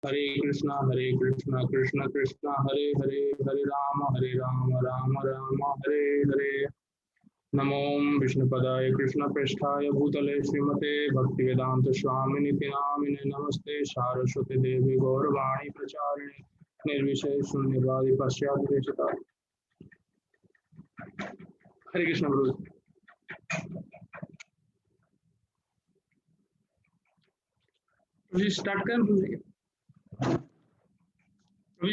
हरे कृष्णा कृष्णा कृष्णा हरे हरे, हरे राम राम राम हरे हरे। नमो विष्णुपदाय कृष्णप्रेष्ठाय भूतले श्रीमते भक्तिवेदांत स्वामिनिति नामिने नमस्ते सारस्वती देवी गौरवाणी प्रचारिणे निर्विशेष शून्यवादी पश्चात्। हरे कृष्ण गुरु। स्टार्ट करें प्रभु जी?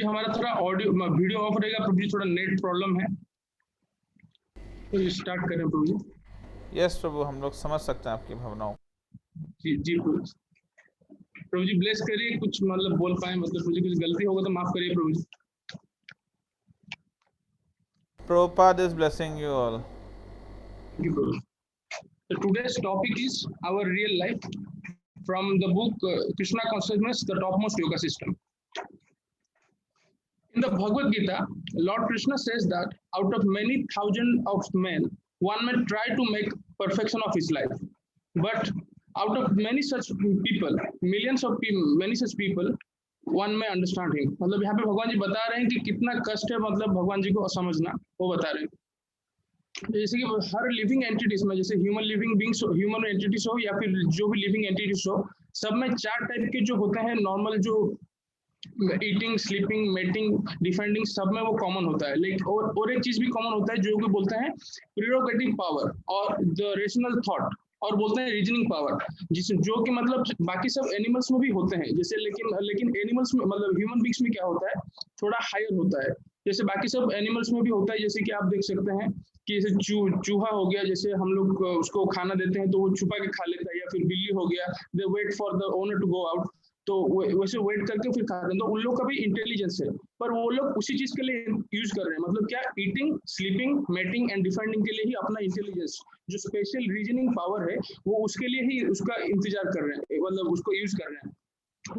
हमारा थोड़ा ऑडियो वीडियो ऑफ रहेगा प्रभु जी, थोड़ा नेट प्रॉब्लम है, तो स्टार्ट करें प्रभु जी। यस प्रभु, हम लोग समझ सकते हैं आपकी भावनाओं। जी जी प्रभु जी ब्लेस करिए, कुछ मतलब बोल पाए, मतलब प्रभु जी कुछ गलती होगा तो माफ करिए प्रभु जी। Prabhupada is blessing you all. Thank you, Prabhu. So today's topic is our real life from the book Krishna Consciousness, the Topmost Yoga System. In the Bhagavad Gita, Lord Krishna says that out of many thousands of men, one may try to make perfection of his life, but out of many such people, millions of people, many such people, one may understand him. मतलब यहाँ पे भगवान जी बता रहे हैं कि कितना कष्ट है मतलब भगवान जी को समझना, वो बता रहे हैं। जैसे कि हर लिविंग एंटिटीज में, जैसे human living beings, human entities हो या फिर जो भी लिविंग एंटिटीज हो, सब में 4 टाइप के जो होते हैं नॉर्मल, जो ईटिंग, स्लीपिंग, मेटिंग, डिफेंडिंग, सब में वो कॉमन होता है। लेकिन और एक चीज भी कॉमन होता है जो कि बोलते हैं प्रीरोगेटिव पावर और द रेशनल थॉट, और बोलते हैं रीजनिंग पावर, जिस जो कि मतलब बाकी सब एनिमल्स में भी होते हैं जैसे, लेकिन एनिमल्स में मतलब ह्यूमन बींग्स में क्या होता है, थोड़ा हायर होता है। जैसे बाकी सब एनिमल्स में भी होता है, जैसे कि आप देख सकते हैं कि जैसे चूहा हो गया, जैसे हम लोग उसको खाना देते हैं तो वो छुपा के खा लेता है, या फिर बिल्ली हो गया, they wait for the owner to go out, तो वैसे वेट करके फिर खाते हैं। तो उन लोग का भी इंटेलिजेंस है, पर वो लोग उसी चीज के लिए यूज कर रहे हैं, मतलब क्या, eating, sleeping, mating and defending के लिए ही अपना इंटेलिजेंस, जो स्पेशल रीजनिंग पावर है, वो उसके लिए ही उसका इंतजार कर रहे हैं, मतलब उसको यूज कर रहे हैं।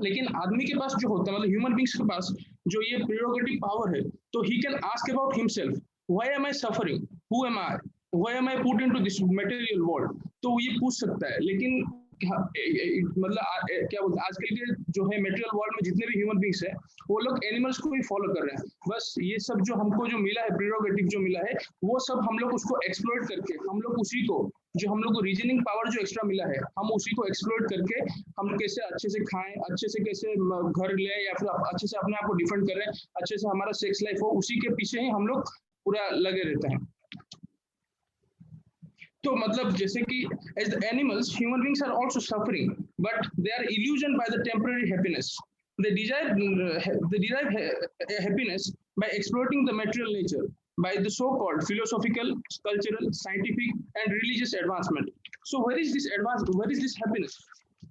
लेकिन आदमी के पास जो होता है, मतलब ह्यूमन बींग्स के पास जो ये प्रीरोगेटिव पावर है, तो ही can ask about himself, why am I suffering, who am I, why am I put into this material world, तो ये पूछ सकता है। लेकिन मतलब क्या बोलते हैं, आजकल के जो है मटेरियल वर्ल्ड में जितने भी ह्यूमन बींग्स है, वो लोग एनिमल्स को ही फॉलो कर रहे हैं। बस ये सब जो हमको जो मिला है, प्रीरोगेटिव जो मिला है, वो सब हम लोग उसको एक्सप्लॉइट करके, हम लोग उसी को, जो हम लोग को रीजनिंग पावर जो एक्स्ट्रा मिला है, हम उसी को एक्सप्लॉइट करके हम कैसे अच्छे से खाएं, अच्छे से कैसे घर ले, या फिर अच्छे से अपने आप को डिफेंड करें, अच्छे से हमारा सेक्स लाइफ हो, उसी के पीछे ही हम लोग पूरा लगे रहते हैं। तो मतलब जैसे कि as the animals, human beings are also suffering, but they are illusioned by the temporary happiness. They derive happiness by exploiting the material nature, by the so-called philosophical, cultural, scientific, and religious advancement. So where is this where is this happiness?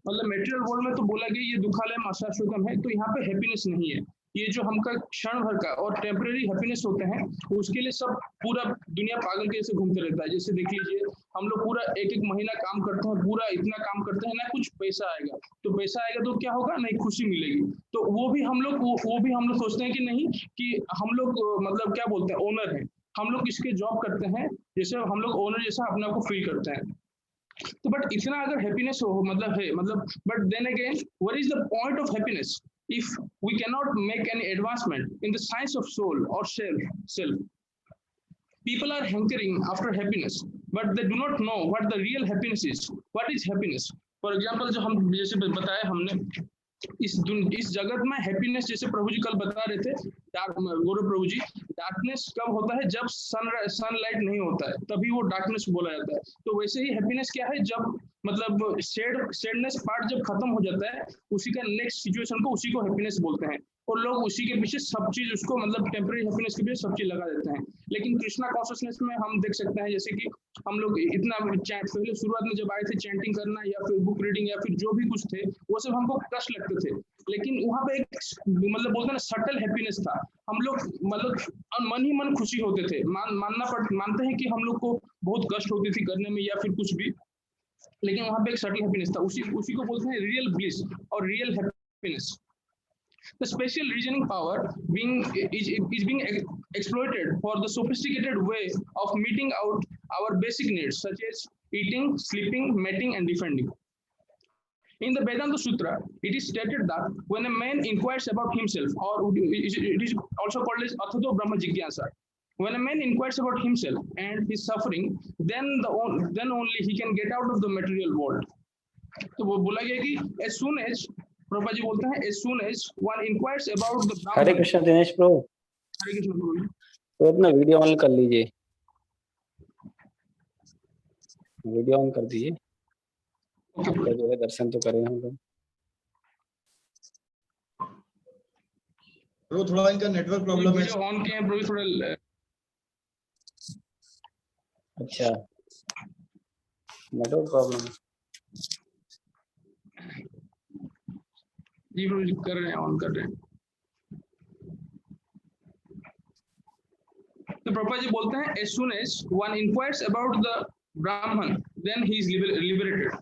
मतलब material world में तो बोला गया ये दुखालय शाश्वतम है, तो यहाँ पे हैप्पीनेस नहीं है। ये जो हमका क्षण भर का और टेम्परेरी हैप्पीनेस होते हैं, उसके लिए सब पूरा दुनिया पागल के जैसे घूमते रहता है। जैसे देख लीजिए, हम लोग पूरा एक महीना काम करते हैं, पूरा इतना काम करते हैं ना, कुछ पैसा आएगा, तो पैसा आएगा तो क्या होगा, नहीं खुशी मिलेगी, तो वो भी हम लोग सोचते हैं कि नहीं, कि हम लोग मतलब क्या बोलते हैं, ओनर है, हम लोग इसके जॉब करते हैं, जैसे हम लोग ओनर जैसा अपने आप को फील करते हैं। तो बट इतना अगर हैप्पीनेस हो, मतलब है, मतलब but then again, what is the point of happiness if we cannot make any advancement in the science of soul or self? People are hankering after happiness, but they do not know what the real happiness is. What is happiness? For example, जो हम जैसे बताया हमने, इस जगत में happiness, जैसे प्रभु जी कल बता रहे थे, गौरव प्रभु जी, डार्कनेस कब होता है, जब सनलाइट नहीं होता है, तभी वो डार्कनेस बोला जाता है। तो वैसे ही हैप्पीनेस क्या है, जब मतलब सैडनेस पार्ट जब खत्म हो जाता है, उसी का नेक्स्ट सिचुएशन को, उसी को हैप्पीनेस बोलते हैं, और लोग उसी के पीछे सब चीज, उसको मतलब टेम्परेरी हैप्पीनेस के पीछे सब चीज लगा देते हैं। लेकिन कृष्णा कॉन्शियसनेस में हम देख सकते हैं, जैसे कि हम लोग इतना पहले शुरुआत में जब आए थे, चैंटिंग करना या फिर बुक रीडिंग या फिर जो भी कुछ थे, वो सब हमको कष्ट लगते थे, लेकिन वहां पे एक मतलब बोलते हैं ना, सटल हैप्पीनेस था। हम लोग मतलब मन ही मन खुशी होते थे, मानते हैं कि हम लोग को बहुत कष्ट होती थी करने में या फिर कुछ भी, लेकिन वहां पे एक सटल हैप्पीनेस था, उसी को बोलते हैं रियल ब्लिस और real happiness. The special reasoning power is being exploited for the sophisticated way of meeting out our basic needs, such as eating, sleeping, mating, and defending. In the Vedanta Sutra, it is stated that when a man inquires about himself, or it is also called as Athato Brahma Jigyasa, when a man inquires about himself and his suffering, then only he can get out of the material world. तो वो बोला गया कि as soon as Prabhupada ji बोलते हैं as soon as one inquires about the Brahman. हरे कृष्ण दिनेश प्रभु, हरे कृष्ण प्रभु जी। तो अपना video on कर लीजिए, वीडियो ऑन कर दीजिए, आपका जो है दर्शन तो करें हम लोग। प्रभु थोड़ा इनका नेटवर्क प्रॉब्लम है। वीडियो ऑन किए हैं प्रभु थोड़ा। अच्छा, नेटवर्क प्रॉब्लम है। जी प्रभु कर रहे हैं, ऑन कर रहे हैं। तो प्रभुपाद जी बोलते हैं as soon as one inquires about the Brahman, then he is liberated.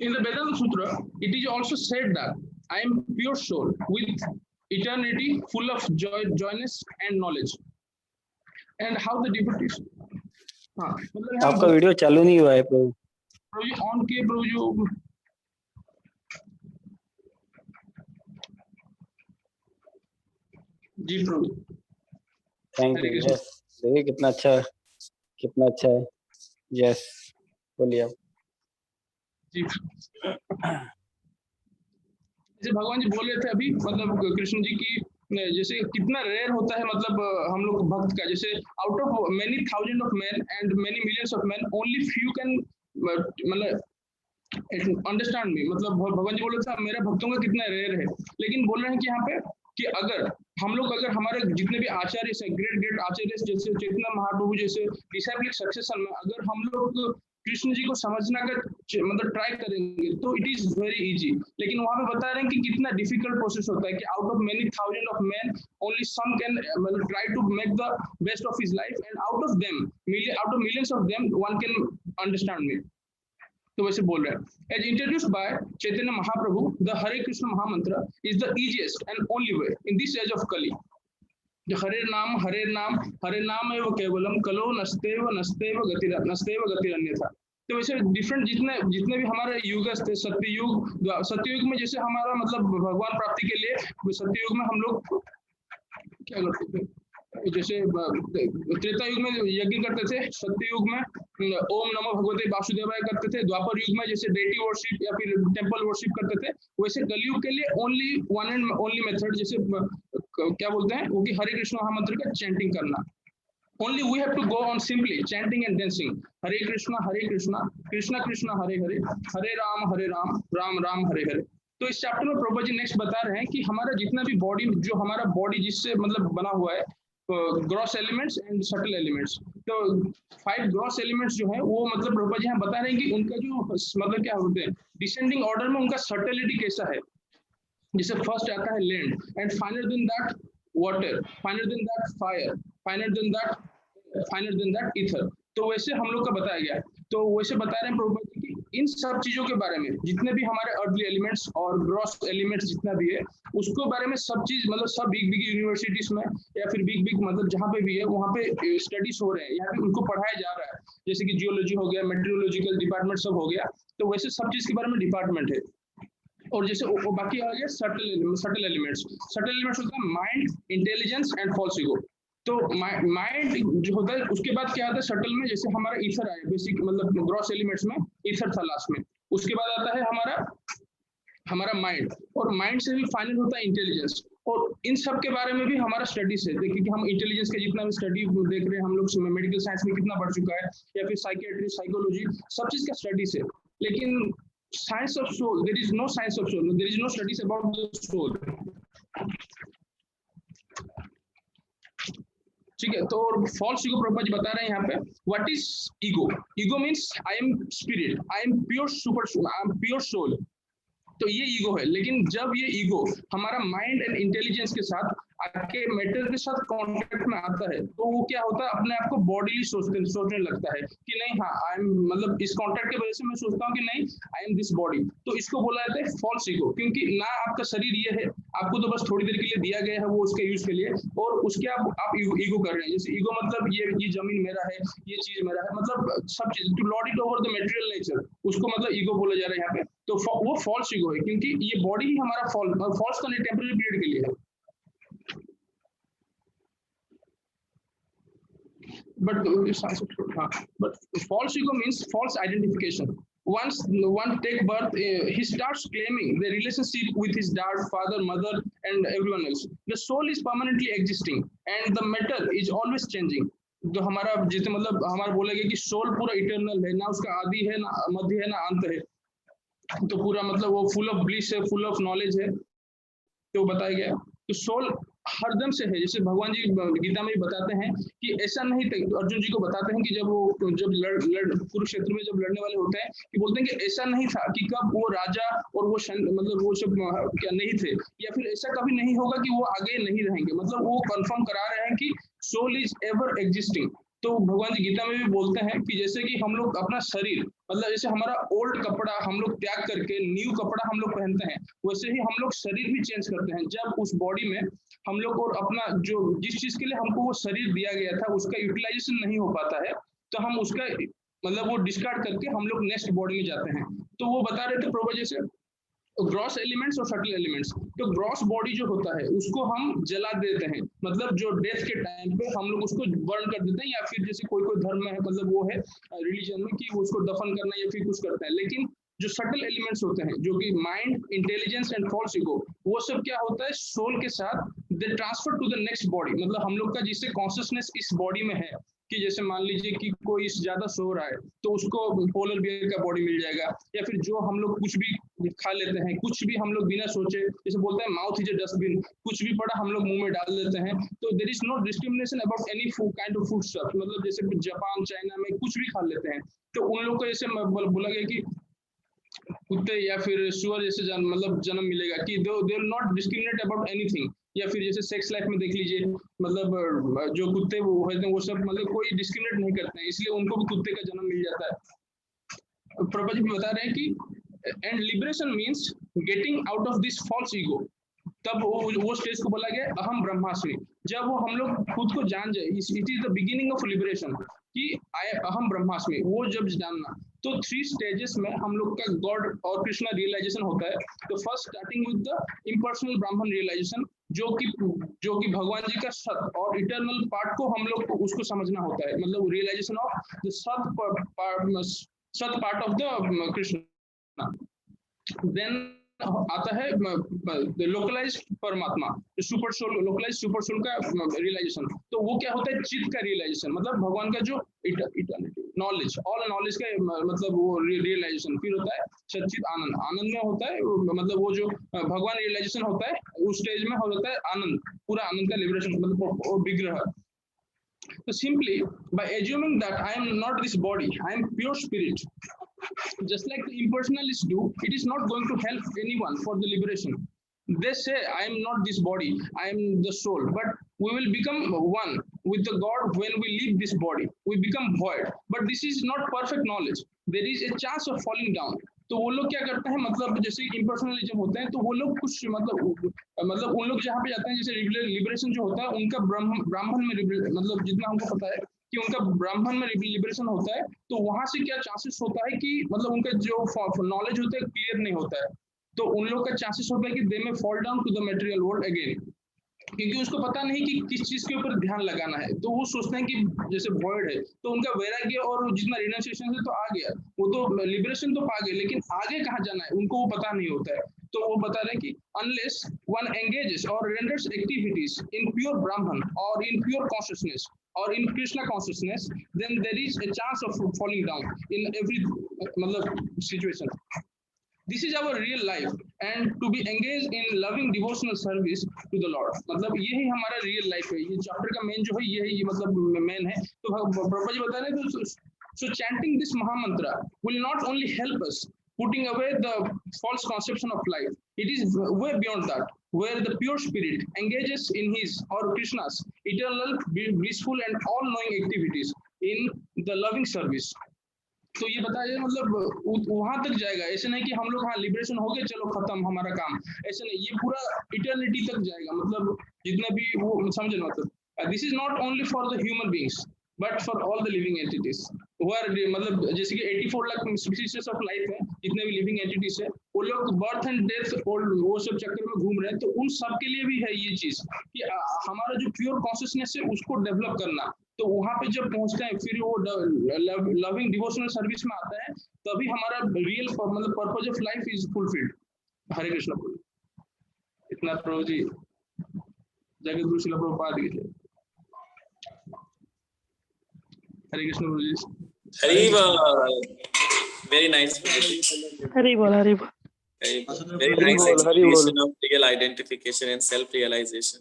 In the Vedanta Sutra, it is also said that I am pure soul with eternity, full of joy, joyness and knowledge. And how the devotees, हाँ मतलब आपका video चालू नहीं हुआ है प्रभु। प्रभु ji on किए प्रभु जी। जी Prabhu. Thank you. Yes, देखिए कितना अच्छा है। यस, बोलिए आप। जी जैसे भगवान जी बोल रहे थे अभी, मतलब कृष्ण जी की जैसे कितना रेयर होता है, मतलब हम लोग भक्त का, जैसे out of many thousand of man and many millions of man only few can मतलब अंडरस्टैंड मी। मतलब भगवान जी बोल रहे थे मेरे भक्तों का कितना रेयर है, लेकिन बोल रहे हैं कि यहाँ पे कि अगर हम लोग, अगर हमारे जितने भी आचार्य से ग्रेट आचार्य जैसे चैतन्य महाप्रभु जैसे डिसाइपलिक सक्सेशन में अगर हम लोग कृष्ण जी को समझना का मतलब ट्राई करेंगे तो इट इज वेरी इजी। लेकिन वहां पे बता रहे हैं कि कितना डिफिकल्ट प्रोसेस होता है कि out of many thousand of man only some can मतलब try to make the best of his life and out of millions of them one can understand me. तो वैसे बोल रहे हैं as introduced by Chaitanya Mahaprabhu the Hare Krishna mahamantra is the easiest and only way in this age of Kali. जो हरे नाम एव केवलम कलो नस्तेव गति अन्यथा। तो वैसे डिफरेंट जितने भी हमारे युग थे, सत्ययुग में जैसे हमारा मतलब भगवान प्राप्ति के लिए सत्ययुग में हम लोग क्या करते थे, जैसे त्रेता युग में यज्ञ करते थे, सत्ययुग में ओम नमो भगवते वासुदेवाय करते थे, द्वापर युग में जैसे डेटी वर्शिप या फिर टेंपल वर्शिप करते थे, वैसे कलयुग के लिए only one and only method जैसे क्या बोलते हैं वो कि हरे कृष्ण महामंत्र का चैंटिंग करना। Only we have to go on simply chanting and dancing. Hare Krishna, Krishna Krishna, Hare Hare, Hare Ram, Ram Ram, Hare Hare. तो इस चैप्टर में प्रभुपाद जी नेक्स्ट बता रहे हैं कि हमारा जितना भी बॉडी, जो हमारा बॉडी जिससे मतलब बना हुआ है, gross elements and subtle elements, तो 5 ग्रॉस एलिमेंट्स जो है वो मतलब प्रभुपाद जी यहाँ बता रहे हैं कि उनका जो मतलब क्या होते हैं डिसेंडिंग ऑर्डर में उनका सटलिटी कैसा है। जैसे फर्स्ट आता है land and finer than that water, finer than that fire, finer than that ether. तो वैसे हम लोग का बताया गया है। तो वैसे बता रहे हैं प्रभुपाद जी कि इन सब चीजों के बारे में जितने भी हमारे अर्थली एलिमेंट्स और ग्रॉस एलिमेंट्स जितना भी है उसको बारे में सब चीज मतलब सब बिग यूनिवर्सिटीज में या फिर बिग मतलब जहाँ पे भी है वहाँ पे स्टडीज हो रहे हैं, यहाँ पे उनको पढ़ाया जा रहा है। जैसे कि जियोलॉजी हो गया, मेट्रोलॉजिकल डिपार्टमेंट सब हो गया, तो वैसे सब चीज के बारे में डिपार्टमेंट है। और जैसे वो बाकी आ गया सटल एलिमेंट्स होता है mind, intelligence and false ego. तो माइंड जो होता है उसके बाद क्या आता है सटल में, जैसे हमारा ईथर आया बेसिक मतलब ग्रॉस एलिमेंट्स में ईथर था लास्ट में, उसके बाद आता है हमारा माइंड, और माइंड से भी फाइनल होता है इंटेलिजेंस। और इन सब के बारे में भी हमारा स्टडीज है। देखिए कि हम इंटेलिजेंस का जितना भी स्टडी देख रहे हैं हम लोग, मेडिकल साइंस में कितना बढ़ चुका है, या फिर साइकियाट्री, साइकोलॉजी, सब चीज का स्टडीज है। लेकिन science of soul, there is no science of soul, there is no studies about the soul। ठीक है, तो फॉल्स ईगो प्रभुपाद जी बता रहे हैं यहाँ पे what is ego. Ego means I am spirit, I am pure super soul, I am pure soul, तो ये ईगो है। लेकिन जब ये ईगो हमारा माइंड एंड इंटेलिजेंस के साथ आके मैटर के साथ कांटेक्ट में आता है, तो वो क्या होता है, अपने आप को बॉडीली सोचने लगता है कि नहीं, हाँ आई एम, मतलब इस कांटेक्ट की वजह से मैं सोचता हूँ कि नहीं आई एम दिस बॉडी। तो इसको बोला जाता है फॉल्स ईगो, क्योंकि ना आपका शरीर ये है, आपको तो बस थोड़ी देर के लिए दिया गया है वो उसके यूज के लिए, और उसके आप ईगो कर रहे हैं। जैसे ईगो मतलब ये जमीन मेरा है, ये चीज मेरा है, मतलब सब चीज to lord it over the material nature, उसको मतलब ईगो बोला जा रहा है यहाँ पे। तो वो फॉल्स ईगो है, क्योंकि ये बॉडी ही हमारा फॉल्स तो नहीं, टेम्पररी पीरियड के लिए है। But but false ego means false identification. Once one take birth, he starts claiming the relationship with his dad, father, mother, and everyone else. The soul is permanently existing, and the matter is always changing. तो हमारा जितने मतलब हमारा बोलेगा कि soul पूरा eternal है, ना उसका आदि है, ना मध्य है, ना अंत है, तो पूरा मतलब वो फुल ऑफ ब्लिस है, फुल ऑफ नॉलेज है, तो बताया गया। तो सोल हरदम से है, जैसे भगवान जी गीता में भी बताते हैं कि ऐसा नहीं था, अर्जुन जी को बताते हैं कि जब कुरुक्षेत्र में जब लड़ने वाले होते हैं, कि बोलते हैं कि ऐसा नहीं था कि कब वो राजा और वो मतलब वो सब क्या नहीं थे, या फिर ऐसा कभी नहीं होगा कि वो आगे नहीं रहेंगे, मतलब वो कंफर्म करा रहे हैं कि सोल इज एवर एग्जिस्टिंग। तो भगवान जी गीता में भी बोलते हैं कि जैसे कि हम लोग अपना शरीर, मतलब जैसे हमारा ओल्ड कपड़ा हम लोग त्याग करके न्यू कपड़ा हम लोग पहनते हैं, वैसे ही हम लोग शरीर भी चेंज करते हैं। जब उस बॉडी में हम लोग और अपना जो जिस चीज के लिए हमको वो शरीर दिया गया था उसका यूटिलाइजेशन नहीं हो पाता है, तो हम उसका मतलब वो डिस्कार्ड करके हम लोग नेक्स्ट बॉडी में जाते हैं। तो वो बता रहे थे प्रभु जैसे ग्रॉस एलिमेंट्स और सटल एलिमेंट्स। तो ग्रॉस बॉडी जो होता है उसको हम जला देते हैं, मतलब जो डेथ के टाइम पे हम लोग उसको बर्न कर देते हैं, या फिर जैसे कोई धर्म में है, मतलब वो है रिलीजन में कि उसको दफन करना या फिर कुछ करते हैं। लेकिन जो सटल एलिमेंट्स होते हैं, जो कि mind, intelligence and false ego, वो सब क्या होता है सोल के साथ they transfer to the next body. मतलब हम लोग का जिससे कॉन्शियसनेस इस बॉडी में है, कि जैसे मान लीजिए कि कोई ज्यादा सो रहा है तो उसको पोलर बियर का बॉडी मिल जाएगा, या फिर जो हम लोग कुछ भी खा लेते हैं, कुछ भी हम लोग बिना सोचे, जैसे बोलते हैं माउथ इज ए डस्टबिन, कुछ भी पड़ा हम लोग मुंह में डाल देते हैं। तो there is no discrimination about any kind of food stuff, मतलब जैसे जापान चाइना में कुछ भी खा लेते हैं, तो उन लोग को जैसे बोला गया कि कुत्ते या फिर सुअर जैसे मतलब जन्म मिलेगा, कि they will not discriminate about anything. या फिर जैसे सेक्स लाइफ में देख लीजिए, मतलब जो कुत्ते वो होते हैं वो सब मतलब कोई डिस्क्रिमिनेट नहीं करते हैं, इसलिए उनको भी कुत्ते का जन्म मिल जाता है। प्रभु जी बता रहे हैं कि and liberation means getting out of this false ego. तब वो स्टेज को बोला गया अहम ब्रह्मास्मि। जब वो हम लोग खुद को जान जाए, it is the beginning of liberation, कि अहम ब्रह्मास्मि, वो जब जानना। तो 3 स्टेजेस में हम लोग का गॉड और कृष्णा रियलाइजेशन होता है। तो first starting with the impersonal ब्राह्मण रियलाइजेशन, जो कि भगवान जी का सत और इटर्नल पार्ट को हम लोग को उसको समझना होता है, मतलब realization of the sat part of the Krishna. Then आता है localize Paramatma, super soul, localize super soul का रियलाइजेशन। तो वो क्या होता है चित्त का रियलाइजेशन, मतलब भगवान का जो नॉलेज, ऑल नॉलेज का मतलब वो रियलाइजेशन। फिर होता है सच्चित आनंद, आनंद में होता है मतलब वो जो भगवान रियलाइजेशन होता है उस स्टेज में हो जाता है आनंद, पूरा आनंद का लिबरेशन, मतलब विग्रह। So simply by assuming that I am not this body, I am pure spirit, just like the impersonalists do, it is not going to help anyone for the liberation. They say I am not this body, I am the soul, but we will become one with the God when we leave this body. We become void, but this is not perfect knowledge. There is a chance of falling down. तो वो लोग क्या करते हैं, मतलब जैसे इम्पर्सनलिज्म होते हैं, तो वो लोग कुछ मतलब उन लोग जहाँ पे जाते हैं, जैसे लिबरेशन जो होता है उनका ब्राह्मण में, मतलब जितना हमको पता है कि उनका ब्राह्मण में लिबरेशन होता है, तो वहां से क्या चांसेस होता है कि मतलब उनका जो नॉलेज होता है क्लियर नहीं होता है, तो उन लोग का चांसेस होता है कि they may fall down to the material world again, क्योंकि उसको पता नहीं कि किस चीज के ऊपर ध्यान लगाना है। तो वो सोचते हैं कि जैसे वॉइड है, तो उनका वैराग्य और जितना रिनाउंसिएशन है तो आ गया, वो तो लिबरेशन तो पा गए, लेकिन आगे कहाँ जाना है उनको वो पता नहीं होता है। तो वो बता रहे हैं कि अनलेस वन एंगेजेस और renders activities in pure Brahman और इन प्योर कॉन्शियसनेस और in Krishna consciousness, then there is a chance of falling down in every मतलब situation. This is our real life and to be engaged in loving devotional service to the Lord, मतलब यही हमारा real life है। ये chapter का main जो है ये मतलब मेन है। तो प्रभु जी बता रहे हैं, so chanting this महामंत्र will not only help us putting away the false conception of life. It is way beyond that, where the pure spirit engages in his or Krishna's eternal, blissful, and all-knowing activities in the loving service. तो ये बताया जाए मतलब वहां तक जाएगा, ऐसे नहीं कि हम लोग हाँ लिबरेशन हो गया चलो खत्म हमारा काम, ऐसे नहीं, ये पूरा इटर्निटी तक जाएगा, मतलब जितने भी वो समझे मतलब this is not only for the human beings but for all the living entities who are, मतलब जैसे कि 84 लाख स्पीशीज ऑफ लाइफ है, जितने भी लिविंग एंटिटीज है, वो लोग बर्थ एंड डेथ ओल्ड वो सब चक्कर में घूम रहे हैं, तो उन सब के लिए भी है ये चीज कि हमारा जो प्योर कॉन्शियसनेस है उसको डेवलप करना। तो वहां पे जब पहुंचते हैं फिर वो लविंग डिवोशनल सर्विस में आता है, तभी हमारा रियल मतलब purpose of life is fulfilled. Hare Krishna Prabhu. इतना प्रभु जी, जगत गुरु शिला प्रभुपाद की जय। हरे कृष्ण प्रभु जी। Very nice. हरि बोल हरि बोल। Very nice explanation of real identification and self-realization.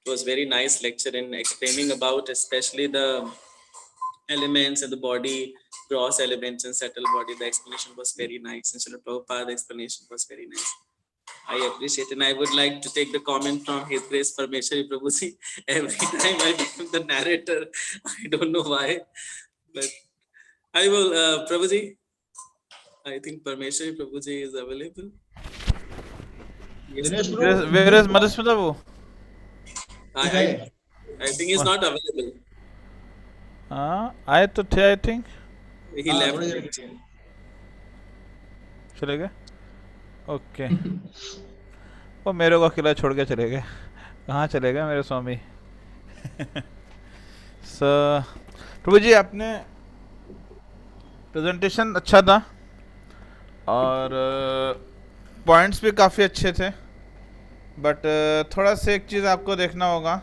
It was very nice lecture in explaining about especially the elements and the body, gross elements and subtle body. The explanation was very nice. And Srila Prabhupada's explanation was very nice. I appreciate it. And I would like to take the comment from His Grace Parmeshwari Prabhuji. Every time I become the narrator, I don't know why, but I will, Prabhuji, I think Parmeshwari Prabhuji is available. Yes, Where is Madhusmita Babu? I think he's not available. आए तो थे, I think. He left. चले गए? Okay. वो मेरे को अकेला छोड़ के चले गए। कहाँ चले गए मेरे स्वामी? प्रभु जी आपने प्रेजेंटेशन अच्छा था और पॉइंट्स भी काफ़ी अच्छे थे, बट थोड़ा सा एक चीज़ आपको देखना होगा,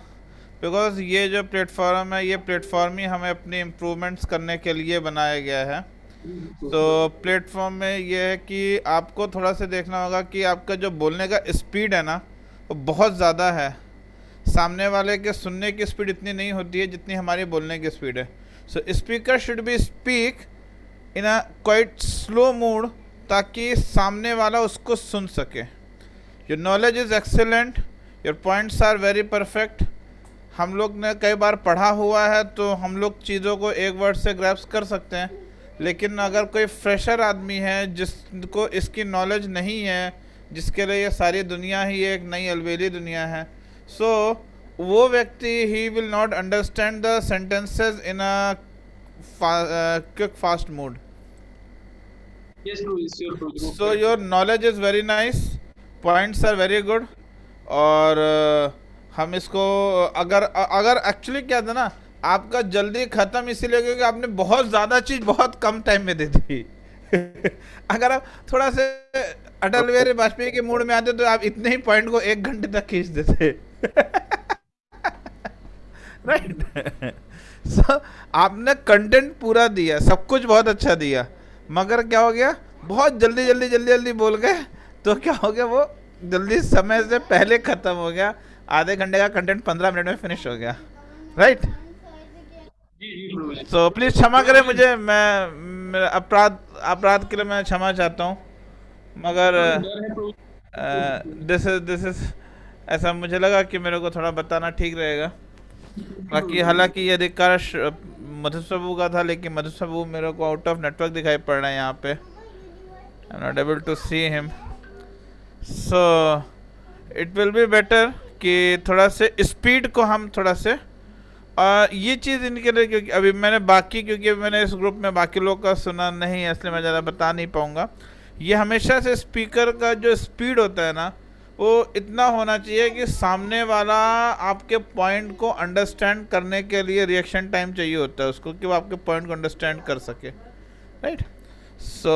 बिकॉज ये जो प्लेटफॉर्म है ये प्लेटफॉर्म ही हमें अपनी इम्प्रूवमेंट्स करने के लिए बनाया गया है। तो प्लेटफॉर्म में ये है कि आपको थोड़ा सा देखना होगा कि आपका जो बोलने का स्पीड है ना वो बहुत ज़्यादा है, सामने वाले के सुनने की स्पीड इतनी नहीं होती है जितनी हमारी बोलने की स्पीड है। So speaker should be speak in a quite slow mood ताकि सामने वाला उसको सुन सके। Your knowledge is excellent, your points are very perfect. हम लोग ने कई बार पढ़ा हुआ है तो हम लोग चीज़ों को एक वर्ड से ग्रैप्स कर सकते हैं, लेकिन अगर कोई फ्रेशर आदमी है जिसको इसकी नॉलेज नहीं है, जिसके लिए ये सारी दुनिया ही एक नई अलबेली दुनिया है, सो वो व्यक्ति ही will not understand the sentences in a quick fast mood. So your knowledge is very nice, points are very good, और हम इसको अगर एक्चुअली क्या था ना, आपका जल्दी ख़त्म इसीलिए क्योंकि आपने बहुत ज़्यादा चीज़ बहुत कम टाइम में दे दी। अगर आप थोड़ा से अटल बिहारी वाजपेयी के मूड में आते तो आप इतने ही पॉइंट को 1 घंटे तक खींच देते। राइट। सो आपने कंटेंट पूरा दिया, सब कुछ बहुत अच्छा दिया, मगर क्या हो गया, बहुत जल्दी बोल गए, तो क्या हो गया, वो जल्दी समय से पहले ख़त्म हो गया। आधे घंटे का कंटेंट 15 मिनट में फिनिश हो गया। राइट। सो प्लीज़ क्षमा करें मुझे, मैं अपराध के लिए मैं क्षमा चाहता हूँ, मगर दिस इज ऐसा मुझे लगा कि मेरे को थोड़ा बताना ठीक रहेगा। बाकी हालांकि ये अधिकार मधुसबू का था, लेकिन मधुसबू मेरे को आउट ऑफ नेटवर्क दिखाई पड़ रहा है यहाँ पे, I am not able to see him. So it will be better कि थोड़ा से स्पीड को हम थोड़ा से ये चीज़ इनके लिए, क्योंकि अभी क्योंकि मैंने इस ग्रुप में बाकी लोग का सुना नहीं है, इसलिए मैं ज़्यादा बता नहीं पाऊँगा। ये हमेशा से स्पीकर का जो स्पीड होता है ना, वो इतना होना चाहिए कि सामने वाला आपके पॉइंट को अंडरस्टैंड करने के लिए रिएक्शन टाइम चाहिए होता है उसको, कि वो आपके पॉइंट को अंडरस्टैंड कर सके। राइट। सो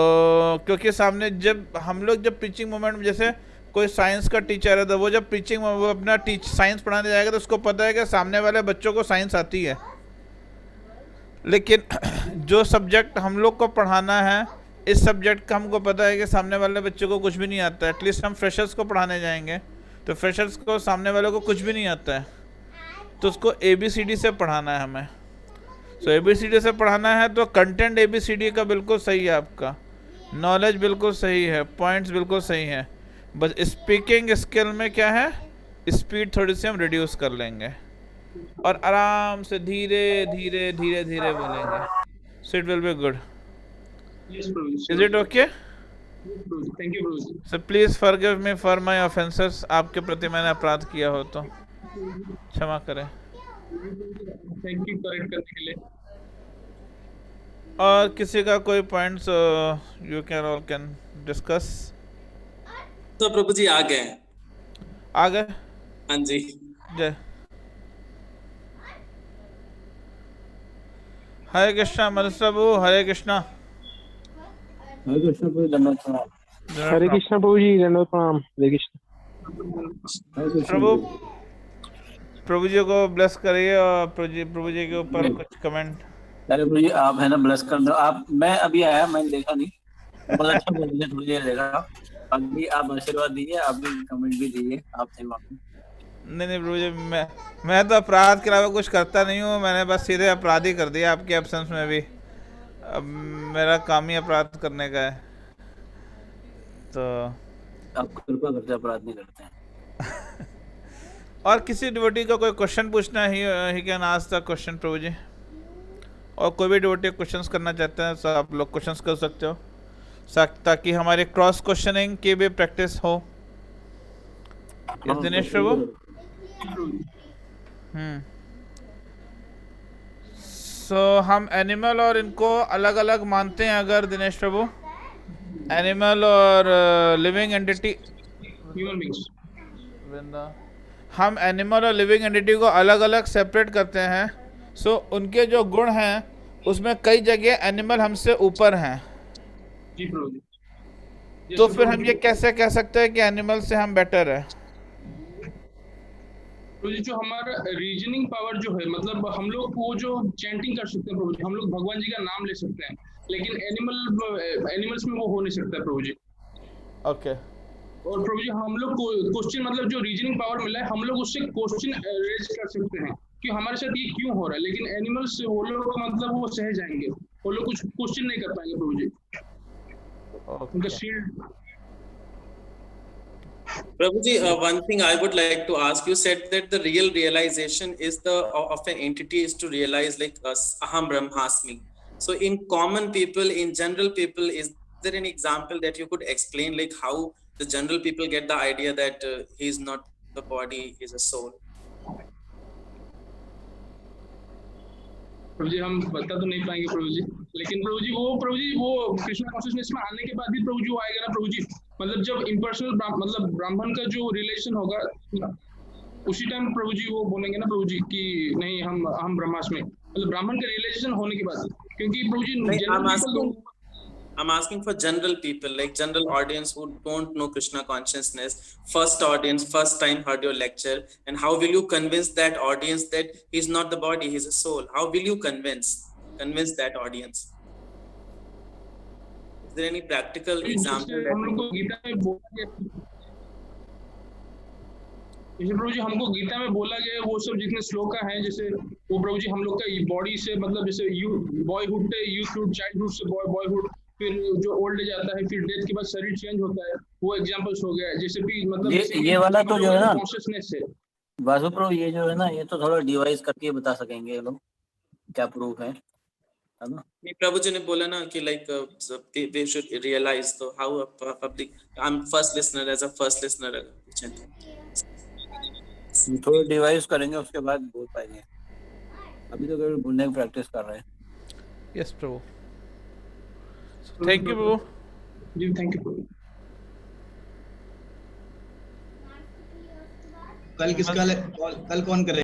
क्योंकि सामने जब हम लोग जब टीचिंग मोमेंट में, जैसे कोई साइंस का टीचर है तो वो जब वो अपना साइंस पढ़ाने जाएगा तो उसको पता है कि सामने वाले बच्चों को साइंस आती है, लेकिन जो सब्जेक्ट हम लोग को पढ़ाना है, इस सब्जेक्ट का हमको पता है कि सामने वाले बच्चों को कुछ भी नहीं आता है। एटलीस्ट हम फ्रेशर्स को पढ़ाने जाएंगे तो फ्रेशर्स को सामने वाले को कुछ भी नहीं आता है, तो उसको ABCD से पढ़ाना है हमें। सो ABCD से पढ़ाना है तो कंटेंट ABCD का बिल्कुल सही है आपका, नॉलेज बिल्कुल सही है, पॉइंट्स बिल्कुल सही हैं, बस स्पीकिंग स्किल में क्या है, स्पीड थोड़ी सी हम रिड्यूस कर लेंगे और आराम से धीरे धीरे धीरे धीरे बोलेंगे, सो it will be good. Yes, Prabhuji. Is it okay? Yes, Prabhuji. Thank you, Prabhuji. So please forgive me for my offences. आपके प्रति मैंने अपराध किया हो तो क्षमा करें. Thank you correct करने के लिए. और किसी का कोई points you can all can discuss. तो प्रभु जी आ गए. आ गए. हाँ जी. जय हरे कृष्णा. मधुसूदन प्रभु हरे कृष्णा. हरे कृष्ण प्रभु, दंडवत प्रणाम. हरे कृष्णा प्रभु जी, दंडवत प्रणाम. हरे कृष्ण. प्रभु प्रभु जी को ब्लेस करिए और प्रभु जी के ऊपर कुछ कमेंट. अरे प्रभु जी आप है ना ब्लेस कर दो आप. मैं अभी आया, मैंने देखा नहीं, बहुत अच्छा बोल दिया, थोड़ी देर देखा. अभी आप आशीर्वाद दीजिए, आप भी कमेंट भी दीजिए, आप थे वहाँ पे. नहीं प्रभु जी, मैं तो अपराध के अलावा कुछ करता नहीं हूँ. मैंने बस सीधे अपराध ही कर दिया आपके एब्सेंस में भी. अब मेरा काम ही अपराध करने का है, तो आप कृपा करते अपराध नहीं करते हैं. और किसी डिवोटी का कोई क्वेश्चन पूछना ही can ask the question Prabhu ji. और कोई भी डिवोटी क्वेश्चंस करना चाहते हैं तो आप लोग क्वेश्चंस कर सकते हो, ताकि हमारे क्रॉस क्वेश्चनिंग की भी प्रैक्टिस हो. दिनेश प्रभु. सो हम एनिमल और इनको अलग अलग मानते हैं अगर दिनेश प्रभु, एनिमल और लिविंग एंटिटी. Human beings. हम एनिमल और लिविंग एंटिटी को अलग अलग सेपरेट करते हैं. सो उनके जो गुण हैं उसमें कई जगह एनिमल हमसे ऊपर हैं. जी प्रभु जी. तो फिर हम ये कैसे कह सकते हैं कि एनिमल से हम बेटर है? प्रभु जी जो हमारा रीजनिंग पावर जो है, मतलब हम लोग वो जो चैंटिंग कर सकते हैं प्रभु जी, हम लोग भगवान जी का नाम ले सकते हैं, लेकिन एनिमल्स में वो हो नहीं सकता प्रभु जी. ओके. और प्रभु जी हम लोग क्वेश्चन, मतलब जो रीजनिंग पावर मिला है, हम लोग उससे क्वेश्चन रेज कर सकते हैं कि हमारे साथ ये क्यों हो रहा है, लेकिन एनिमल्स वो लोग मतलब वो सह जाएंगे, वो लोग कुछ क्वेश्चन नहीं कर पाएंगे प्रभु जी. उनका shield. Prabhuji, one thing I would like to ask, you said that the real realization is of an entity is to realize like aham brahmasmi. So in common people, in general people, is there an example that you could explain like how the general people get the idea that he is not the body, he is a soul? प्रभु जी हम बता तो नहीं पाएंगे प्रभु जी, लेकिन प्रभु जी वो Krishna consciousness में आने के बाद भी प्रभु जी वो आएगा ना प्रभु जी. मतलब जब इम्पर्सनल मतलब ब्राह्मण का जो रिलेशन होगा उसी टाइम प्रभु जी वो बोलेंगे ना प्रभु जी कि नहीं हम ब्रह्मास्मि, मतलब ब्राह्मण का रिलेशन होने के बाद. क्योंकि प्रभु जी I'm asking for general people, like general audience who don't know Krishna consciousness, first audience, first time heard your lecture, and how will you convince that audience that he's not the body, he's a soul? How will you convince that audience? Is there any practical example? हम लोग को गीता में बोला गया, जैसे प्रभु जी हमको गीता में बोला गया वो सब जितने श्लोक हैं, जैसे वो प्रभु जी हम लोग का बॉडी से, मतलब जैसे बॉयहुड से यूथहुड, चाइल्डहुड से बॉयहुड, फिर जो ओल्ड एज आता है, फिर डेथ के बाद शरीर चेंज होता है, वो एग्जांपल्स हो गया. जैसे भी मतलब ये वाला तो जो है ना कॉन्शियसनेस है वासु प्रभु, ये जो है ना ये तो थोड़ा डिवाइस करके बता सकेंगे ये लोग क्या प्रूफ है ना. नहीं, प्रभु जी ने बोला ना कि like they should realize, तो how public, I'm first listener, as a first listener. थोड़ा डिवाइस करेंगे उसके बाद बोल पाएंगे. अभी तो केवल बोलने की प्रैक्टिस कर रहे हैं. Yes Prabhu. Thank you Prabhu ji. Thank you. कल कौन करे?